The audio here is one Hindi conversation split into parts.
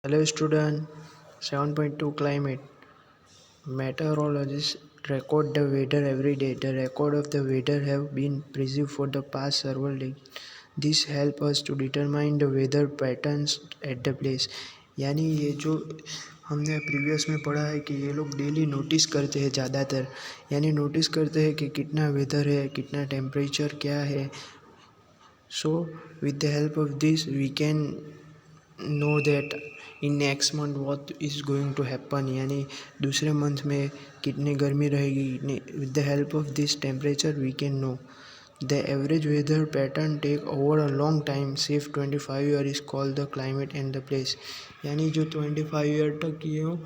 Hello student, 7.2 climate. Meteorologists record the weather every day. The record of the weather have been preserved for the past several days. This help us to determine the weather patterns at the place. यानी ये जो हमने प्रीवियस में पढ़ा है कि ये लोग डेली नोटिस करते हैं ज़्यादातर, यानी नोटिस करते हैं कि कितना वेदर है, कितना टेम्परेचर क्या है. So with the help of this we can know that in next month what is going to happen, यानी दूसरे मंथ में कितनी गर्मी रहेगी. with the help of this temperature we can know the average weather pattern take over a long time. Say 25 year is called the climate and the place. यानी जो 25 ईयर तक की हो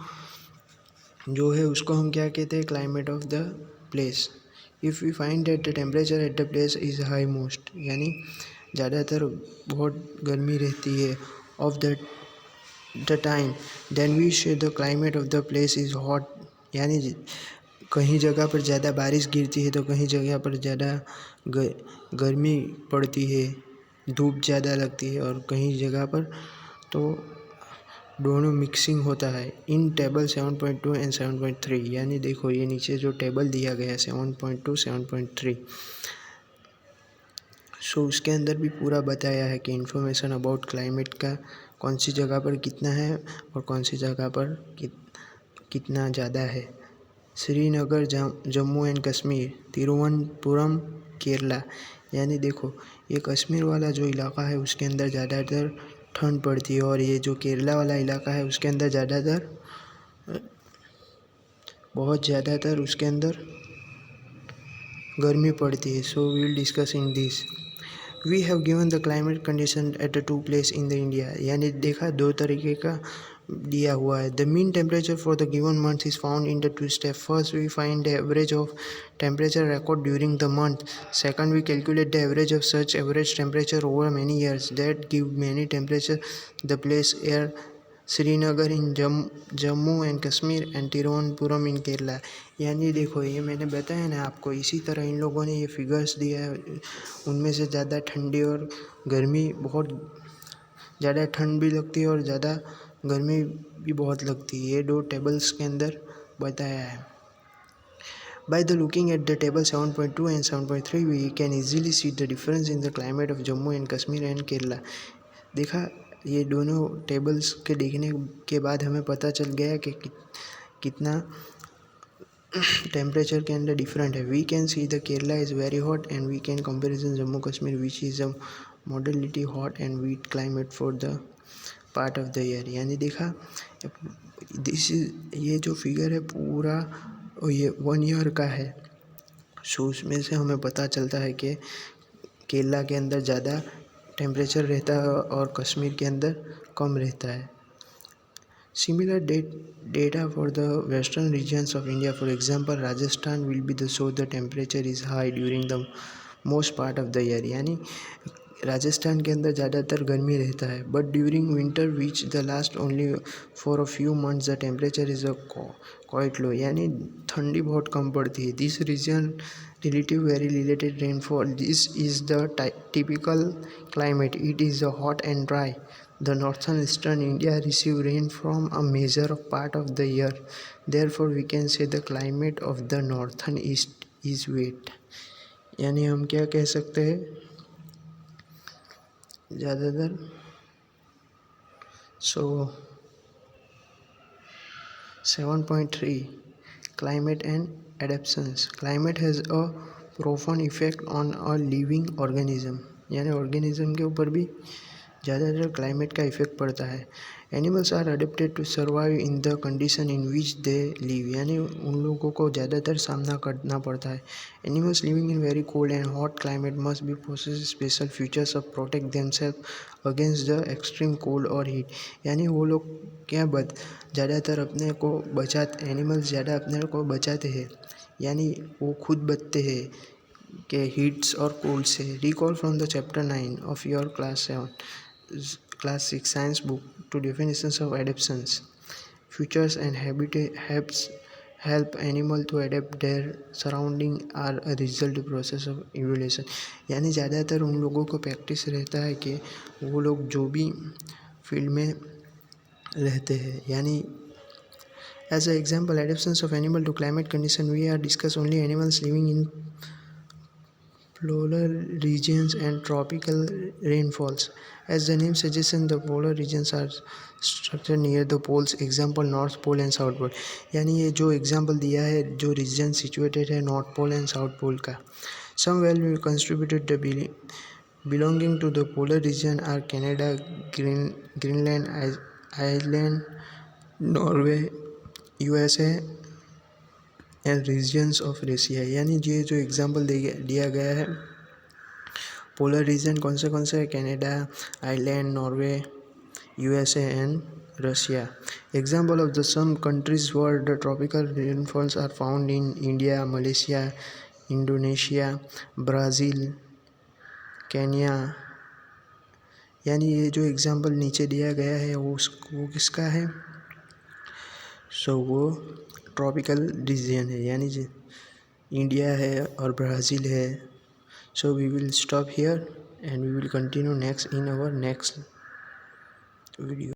जो है उसको हम क्या कहते हैं, climate of the place. If we find that the temperature at the place is high most, यानी ज़्यादातर बहुत गर्मी रहती है of the time, then we say the climate of the place is hot. यानी कहीं जगह पर ज़्यादा बारिश गिरती है तो कहीं जगह पर ज़्यादा गर्मी पड़ती है, धूप ज़्यादा लगती है, और कहीं जगह पर तो दोनों मिक्सिंग होता है. इन टेबल 7.2 एंड 7.3, यानी देखो ये नीचे जो टेबल दिया गया है 7.2 7.3, सो उसके अंदर भी पूरा बताया है कि इन्फॉर्मेशन अबाउट क्लाइमेट का कौन सी जगह पर कितना है और कौन सी जगह पर कितना ज़्यादा है. श्रीनगर, जम्मू एंड कश्मीर, तिरुवनंतपुरम, केरला. यानी देखो ये कश्मीर वाला जो इलाका है उसके अंदर ज़्यादातर ठंड पड़ती है, और ये जो केरला वाला इलाका है उसके अंदर ज़्यादातर उसके अंदर गर्मी पड़ती है. So we will discuss in this. We have given the climate condition at the two place in the India. यानी देखा दो तरीके का दिया हुआ है. The mean temperature for the given month is found in the two step. First we find the average of temperature record during the month. Second we calculate the average of such average temperature over many years that give many temperature. The place are Srinagar in Jammu and Kashmir and Thiruvananthapuram in Kerala. यानी देखो ये मैंने बताया ना आपको, इसी तरह इन लोगों ने ये फिगर्स दिया है. उनमें से ज़्यादा ठंडी और गर्मी, बहुत ज़्यादा ठंड भी लगती है और ज़्यादा गर्मी भी बहुत लगती है. ये दो टेबल्स के अंदर बताया है. By the looking at the table 7.2 and 7.3 we can easily see the difference in the climate of Jammu and Kashmir and Kerala. देखा ये दोनों टेबल्स के देखने के बाद हमें पता चल गया कि कितना टेम्परेचर के अंदर डिफरेंट है. We can see the Kerala is very hot and we can comparison Jammu Kashmir which is a moderately hot and wet climate for the part of the year. यानी देखा ये जो फिगर है पूरा ये 1 ईयर का है. सो उसमें से हमें पता चलता है कि केरला के अंदर ज़्यादा टेम्परेचर रहता है और कश्मीर के अंदर कम रहता है. Similar data for the western regions of India, for example, Rajasthan will be the so the temperature is high during the most part of the year. यानी राजस्थान के अंदर ज़्यादातर गर्मी रहता है, but during winter which the last only for a few months the temperature is quite low. यानी ठंडी बहुत कम पड़ती है. This region relative very related rainfall. This is the typical climate. It is hot and dry. The northern eastern India receive rain from a major part of the year. Therefore we can say the climate of the northern east is wet. यानी हम क्या कह सकते हैं, ज़्यादातर. So 7.3 climate and adaptations. Climate has a profound effect on a living organism. यानी ऑर्गेनिज्म के ऊपर भी ज़्यादातर क्लाइमेट का इफेक्ट पड़ता है. Animals are adapted to survive in the condition in which they live. यानी उन लोगों को ज़्यादातर सामना करना पड़ता है. Animals living in very cold and hot climate must be possess special features of protect themself against the extreme cold और हीट. यानी वो लोग क्या ज़्यादातर अपने को बचाते, एनिमल्स ज़्यादा अपने को बचाते हैं, यानी वो खुद बचते हैं के हीट्स और कोल्ड से. Recall from the chapter 9 of your class 6 science book to definitions of adaptations. Features and habits help animal to adapt their surrounding are a result process of evolution. यानी ज़्यादातर उन लोगों को प्रैक्टिस रहता है कि वो लोग जो भी फील्ड में रहते हैं। यानी as a example adaptations of animal to climate condition we are discuss only animals living in polar regions and tropical rainfalls. As the name suggests, the polar regions are structured near the poles. Example North Pole and South Pole. यानी ये जो एग्जाम्पल दिया है जो रीजन सिचुएटेड है north pole and south pole का. Some well contributed the belonging to the polar region are Canada, Greenland, Iceland, Norway, USA and regions of Russia. यानी ये जो एग्जांपल दिया गया है पोलर रीजन कौन से है Canada, island, Norway, USA and Russia. Example of the some countries where the tropical rainfalls are found in India, Malaysia, Indonesia, Brazil, Kenya. यानी ये जो एग्जांपल नीचे दिया गया है वो किसका है. वो ट्रॉपिकल रीजन है यानी इंडिया है और ब्राज़ील है. So we will stop here and we will continue next in our next video.